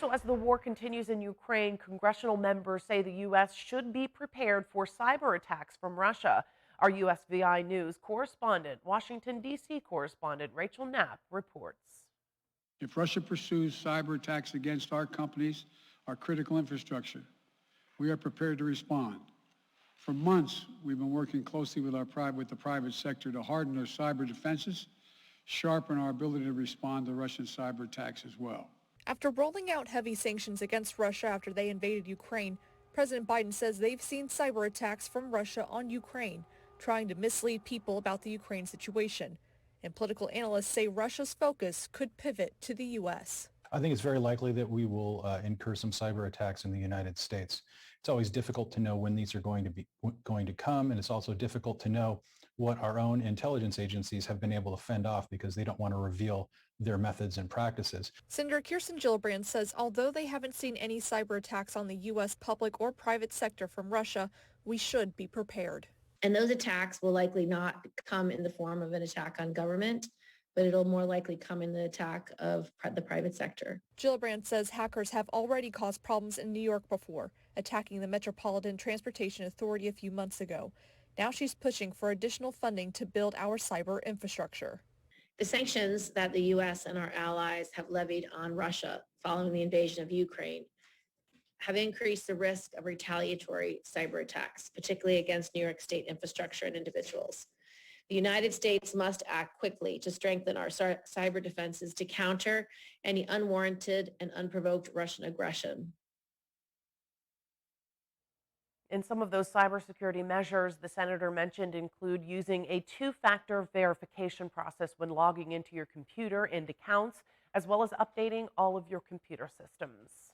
So, as the war continues in Ukraine, congressional members say the U.S. should be prepared for cyber attacks from Russia. Our USVI News correspondent, Washington, D.C. correspondent Rachel Knapp reports. If Russia pursues cyber attacks against our companies, our critical infrastructure, we are prepared to respond. For months, we've been working closely with the private sector to harden our cyber defenses, sharpen our ability to respond to Russian cyber attacks as well. After rolling out heavy sanctions against Russia after they invaded Ukraine, President Biden says they've seen cyber attacks from Russia on Ukraine, trying to mislead people about the Ukraine situation. And political analysts say Russia's focus could pivot to the U.S. I think it's very likely that we will incur some cyber attacks in the United States. It's always difficult to know when these are going to come, and it's also difficult to know what our own intelligence agencies have been able to fend off because they don't want to reveal their methods and practices. Senator Kirsten Gillibrand says although they haven't seen any cyber attacks on the U.S. public or private sector from Russia, we should be prepared. And those attacks will likely not come in the form of an attack on government, but it'll more likely come in the attack of the private sector. Gillibrand says hackers have already caused problems in New York before, attacking the Metropolitan Transportation Authority a few months ago. Now she's pushing for additional funding to build our cyber infrastructure. The sanctions that the U.S. and our allies have levied on Russia following the invasion of Ukraine have increased the risk of retaliatory cyber attacks, particularly against New York State infrastructure and individuals. The United States must act quickly to strengthen our cyber defenses to counter any unwarranted and unprovoked Russian aggression. In some of those cybersecurity measures the senator mentioned include using a two-factor verification process when logging into your computer and accounts, as well as updating all of your computer systems.